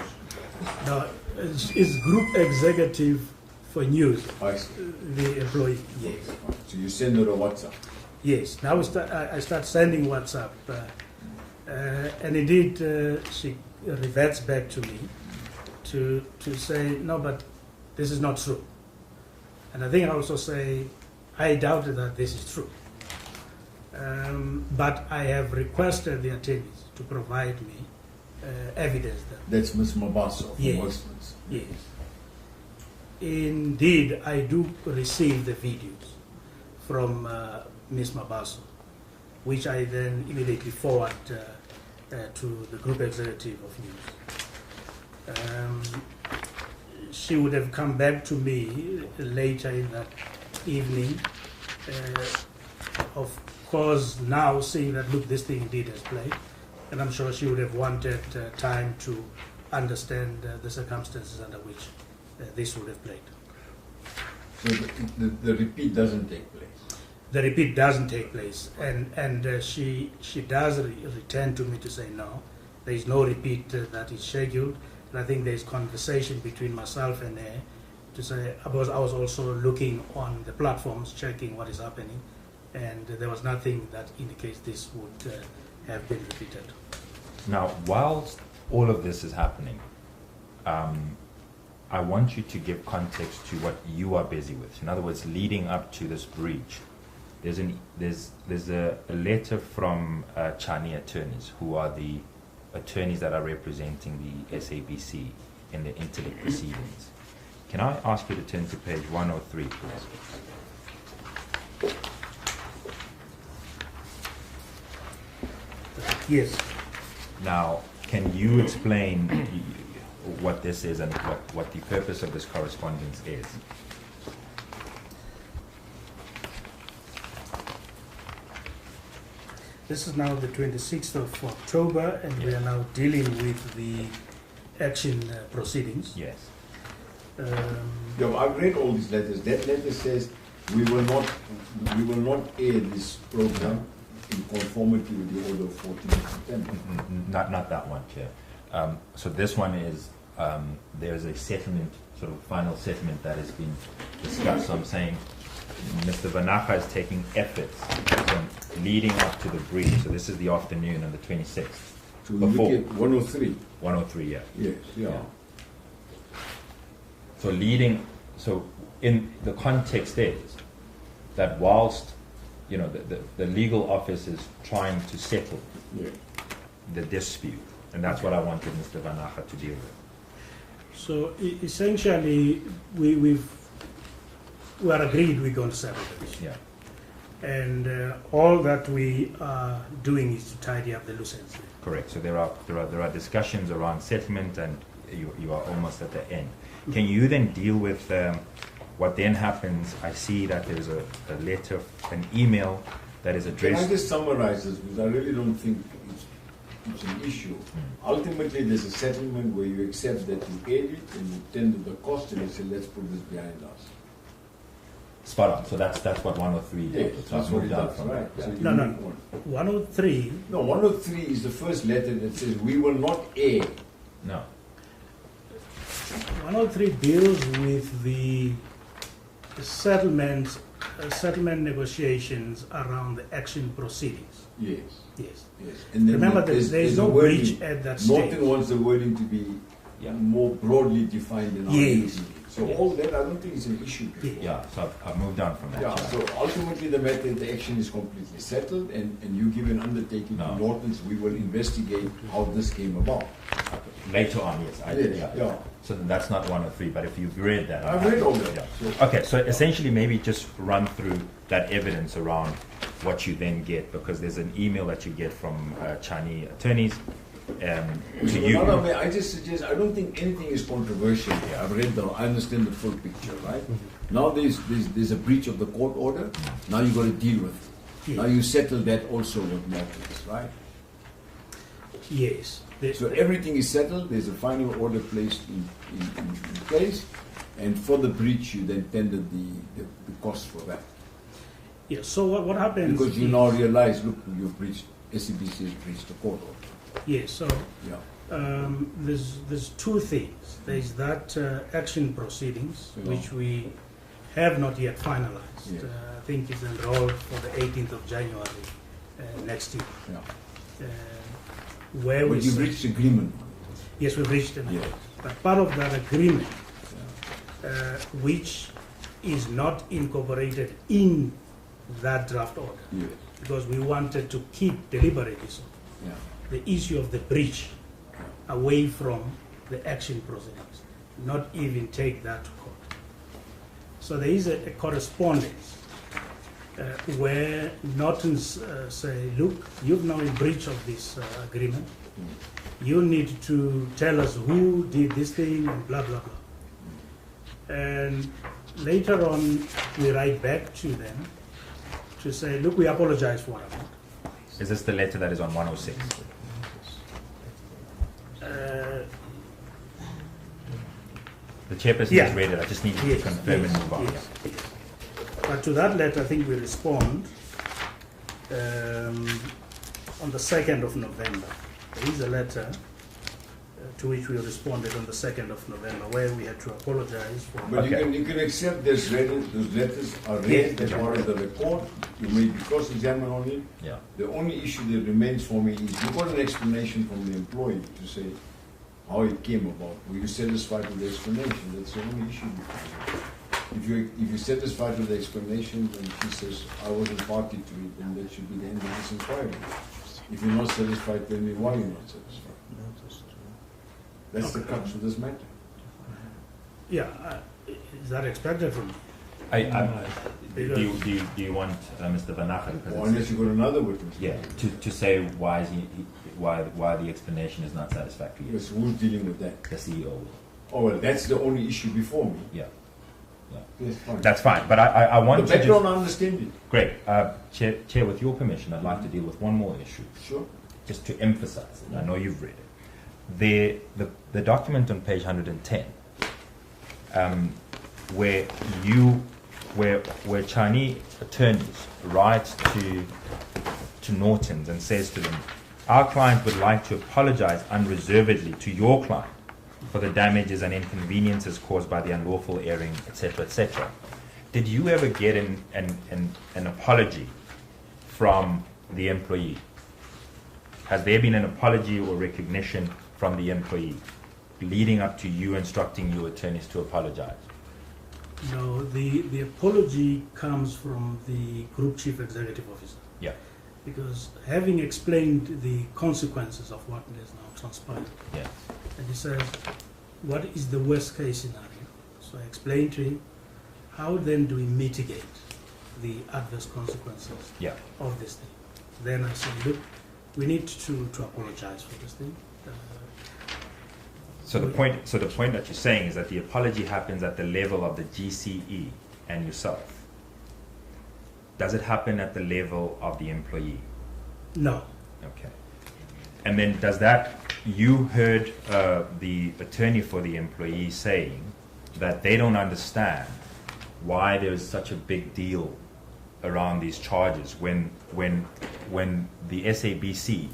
Now, it's group executive for news, I see. the employee. Yes. So you send her a WhatsApp. Yes. Now I start sending WhatsApp, and indeed she reverts back to me to say, no, but this is not true. And I think I also say, I doubt that this is true. But I have requested the attorneys to provide me evidence that. That's Ms. Mabaso from Yes. Worksmans. Yes. Indeed, I do receive the videos from Ms. Mabaso, which I then immediately forward to the group executive of news. She would have come back to me later in that evening, of course, now seeing that, look, this thing indeed has played, and I'm sure she would have wanted time to understand the circumstances under which this would have played. So the repeat doesn't take place. The repeat doesn't take place, and she does return to me to say, no, there is no repeat that is scheduled, and I think there is conversation between myself and her to say, I was also looking on the platforms, checking what is happening, and there was nothing that indicates this would have been repeated. Now, whilst all of this is happening, I want you to give context to what you are busy with. In other words, leading up to this breach, there's a letter from Chani attorneys, who are the attorneys that are representing the SABC in the intellect proceedings. Can I ask you to turn to page 103, please? Yes. Now, can you explain what this is and what the purpose of this correspondence is? This is now the 26th of October, and we are now dealing with the action proceedings. Yes. Yeah, I've read all these letters. That letter says we will not air this program in conformity with the order of 14th September. Not that one, Chair. So this one is, there's a settlement, sort of final settlement that has been discussed. So I'm saying Mr. Vanaka is taking efforts from leading up to the breach. So this is the afternoon on the 26th. So we look at 103. 103, yeah. Yes, yeah. So in the context is that whilst, you know, the legal office is trying to settle the dispute, and that's what I wanted Mr. Vanaka to deal with. So essentially, we are agreed we're going to settle this. Yeah. And all that we are doing is to tidy up the loose ends. Correct. So there are discussions around settlement, and you are almost at the end. Can you then deal with what then happens? I see that there's a letter, an email that is addressed. Can I just summarize this, because I really don't think it's an issue. Ultimately, there's a settlement where you accept that you paid it and you tender the cost, and you say, let's put this behind us. Spot on. So that's what 103 Yes, does. that's what it does, right? Yeah. So you No. move on. 103. No, 103 is the first letter that says we will not air. No. 103 deals with the settlement negotiations around the action proceedings. Yes, Yes. yes. And then Remember that there's there's no a wording. breach at that stage. Norton wants the wording to be more broadly defined in our Yes. meeting. So Yes. all that, I don't think it's an issue. Yeah. Yeah. So I've moved on from that. Yeah, Chair. so ultimately the action is completely settled, and you give an undertaking No. to Norton's, we will investigate how this came about. Later on, yes. Yeah. So that's not 103, but if you've read that. I've read all that. Yeah. So- Okay, so essentially maybe just run through that evidence around what you then get, because there's an email that you get from Chinese attorneys to So you. another way, I just suggest, I don't think anything is controversial here. I've read I understand the full picture, right? Now there's a breach of the court order, now you've got to deal with it. Yeah. Now you settle that also with Norton's, right? Yes. So everything is settled, there's a final order placed in place, and for the breach you then tendered the cost for that. Yes. So what happens? Because you now realize, look, you've breached, SABC has breached the court order. Yes. So Yeah. there's two things. There's that action proceedings, Yeah. which we have not yet finalized. Yeah. I think it's enrolled for the 18th of January next year. Yeah. Where But you've reached agreement. Yes, we've reached an Yeah. agreement. But part of that agreement, which is not incorporated in that draft order, Yeah. because we wanted to keep deliberately so Yeah. the issue of the breach away from the action proceedings, not even take that to court. So there is a correspondence where Nortons say, look, you've now in breach of this agreement. You need to tell us who did this thing and blah, blah, blah. And later on, we write back to them to say, look, we apologize for what happened. Is this the letter that is on 106? The chairperson Yeah. has read it. I just need to Yes, confirm yes, and move on. yes, yes. But to that letter, I think we respond on the 2nd of November. There is a letter to which we responded on the 2nd of November, where we had to apologize for. But Okay. you can accept those letters are read Yes. as part of the record. You may be cross-examined on it. Yeah. The only issue that remains for me is you got an explanation from the employee to say how it came about. Were you satisfied with the explanation? That's the only issue. If you're satisfied with the explanation, then she says, I wasn't party to it, then that should be the end of this inquiry. If you're not satisfied, tell me why you're not satisfied. That's the crux of this matter. Yeah, is that expected from me? Do you want Mr. Van Achen? Or unless you've got another witness. Yeah, to say why is why the explanation is not satisfactory. Yes, who's dealing with that? The CEO. Oh, well, that's the only issue before me. Yeah. Yes, fine. That's fine, but I The want to background, I understand it. Great. Chair, with your permission, I'd like to deal with one more issue, Sure. just to emphasize it. I know you've read it. The document on page 110, where Chinese attorneys write to Nortons and says to them, our client would like to apologize unreservedly to your client for the damages and inconveniences caused by the unlawful airing, etc., etc. Did you ever get an apology from the employee? Has there been an apology or recognition from the employee leading up to you instructing your attorneys to apologize? No, the apology comes from the Group Chief Executive Officer. Yeah. Because having explained the consequences of what has now transpired, Yeah. and he says, what is the worst case scenario? So I explained to him, how then do we mitigate the adverse consequences Yeah. of this thing? Then I said, look, we need to apologize for this thing. So the point that you're saying is that the apology happens at the level of the GCE and yourself. Does it happen at the level of the employee? No. Okay. And then does that, you heard the attorney for the employee saying that they don't understand why there is such a big deal around these charges when the SABC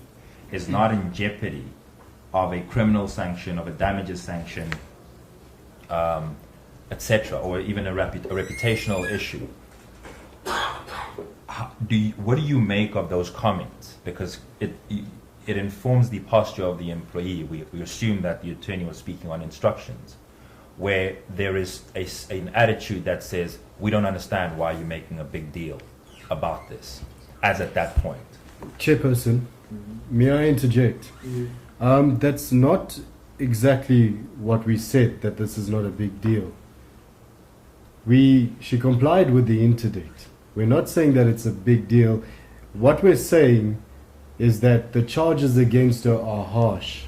is not in jeopardy of a criminal sanction, of a damages sanction, etc., or even a reputational issue. What do you make of those comments? Because it informs the posture of the employee. We assume that the attorney was speaking on instructions, where there is an attitude that says, we don't understand why you're making a big deal about this, as at that point. Chairperson, may I interject? That's not exactly what we said, that this is not a big deal. She complied with the interdict. We're not saying that it's a big deal. What we're saying is that the charges against her are harsh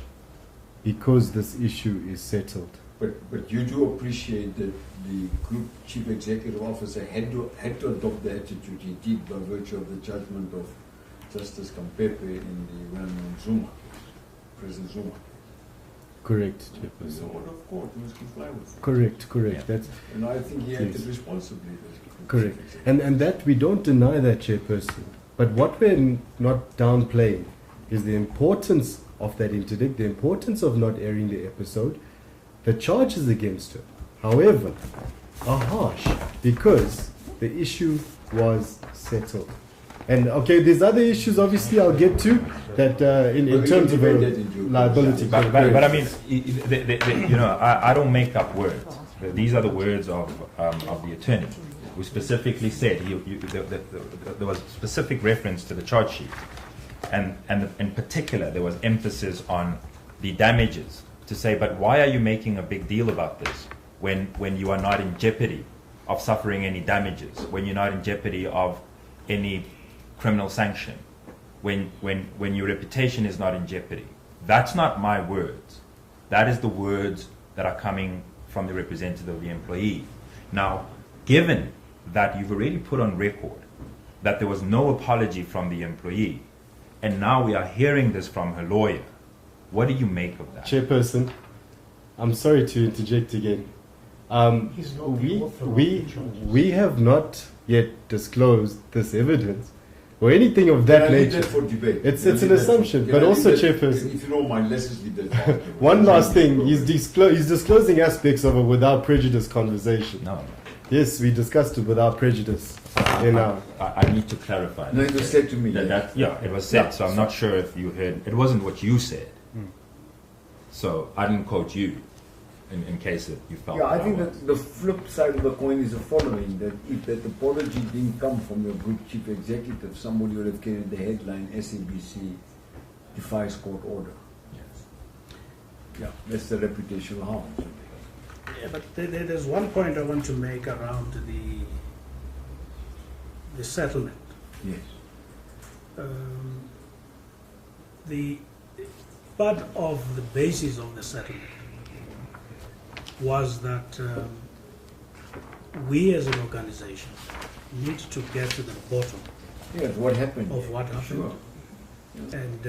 because this issue is settled. But you do appreciate that the Group Chief Executive Officer had to adopt the attitude he did by virtue of the judgment of Justice Kampepe in the well-known Zuma. President Zuma. Correct, It's Chairperson. the order of court, you must comply with it. Correct. Yeah. That's And I think he acted Yes. responsibly. correct. And that we don't deny that, Chairperson. But what we're not downplaying is the importance of that interdict, the importance of not airing the episode, the charges against her, however, are harsh because the issue was settled. And okay, there's other issues obviously I'll get to that in terms of liability. But I mean, you know, I don't make up words. These are the words of the attorney, who specifically said there was specific reference to the charge sheet, and in particular there was emphasis on the damages, to say, but why are you making a big deal about this when you are not in jeopardy of suffering any damages, when you're not in jeopardy of any criminal sanction, when your reputation is not in jeopardy? That's not my words. That is the words that are coming from the representative of the employee. Now, given that you've already put on record that there was no apology from the employee, and now we are hearing this from her lawyer, what do you make of that? Chairperson, I'm sorry to interject again. He's not the author of we the charges. we have not yet disclosed this evidence or anything of that Can I leave nature. that for debate? It's Can I an leave that assumption, can but I also, leave that- Chairperson. If you don't mind, let's just leave that for afterwards. One last thing, he's disclosing aspects of a without prejudice conversation. No, Yes, we discussed it without prejudice. In our, I need to clarify. No, it was said to me. Yeah, it was said, Yeah. so I'm not sure if you heard. It wasn't what you said. Hmm. So I didn't quote you in case that you felt Yeah, I think was. that the flip side of the coin is the following, that if that apology didn't come from your group chief executive, somebody would have carried the headline SABC defies court order. Yes. Yeah, that's the reputational harm. Yeah, but there's one point I want to make around the settlement. Yes. The part of the basis of the settlement was that we as an organization need to get to the bottom Yes, what happened? of what happened Sure. and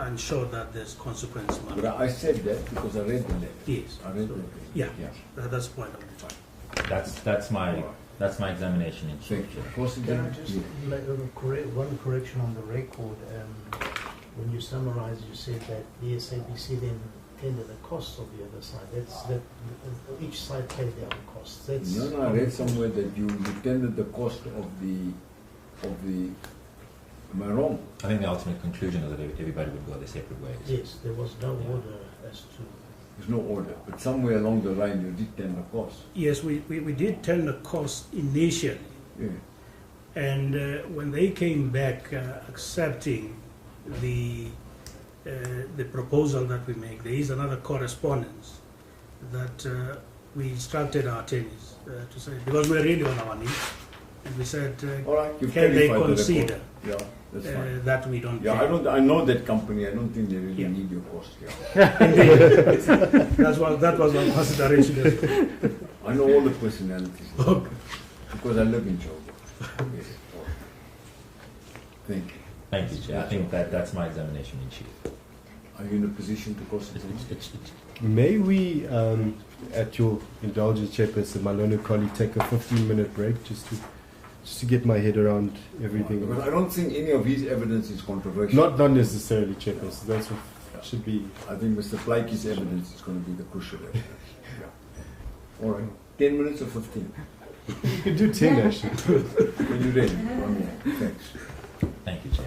ensure that there's consequence. But I said that because I read the letter. Yes. I read the letter. Yeah, Yeah. that's the point of the time. That's my examination in chief. Thank you. Of course, it Can I didn't- just yeah. like, one correction on the record? When you summarize, you said that the SABC then tendered the costs of the other side. That's that each side paid their own costs. That's No, I read somewhere that you tendered the cost of the, am I wrong? I think the ultimate conclusion is that everybody would go their separate ways. Yes, there was no order as to. There's no order, but somewhere along the line you did tender costs. Yes, we did tender costs initially, Yeah. and when they came back accepting the proposal that we make, there is another correspondence that we instructed our attorneys to say, because we're really on our knees, and we said, All right, you've can they clarified the consider record. Yeah, that's fine. that we don't Yeah, pay? I know that company. I don't think they really Yeah. need your cost. Yeah. That was our consideration. I know all the personalities Okay. because I live in Joburg. Yes. All right. Thank you. Thank you, Chair. I think that's my examination in chief. Are you in a position to concentrate? may we, at your indulgence, Chairperson, my learned colleague, take a 15-minute break just to get my head around everything? Because I don't think any of his evidence is controversial. Not necessarily, Chairperson. That's what should be. I think Mr. Flyke's evidence is going to be the crucial evidence. Yeah. All right. 10 minutes or 15? You could do 10 actually. When you're ready. One more. Thanks. Thank you, Chair.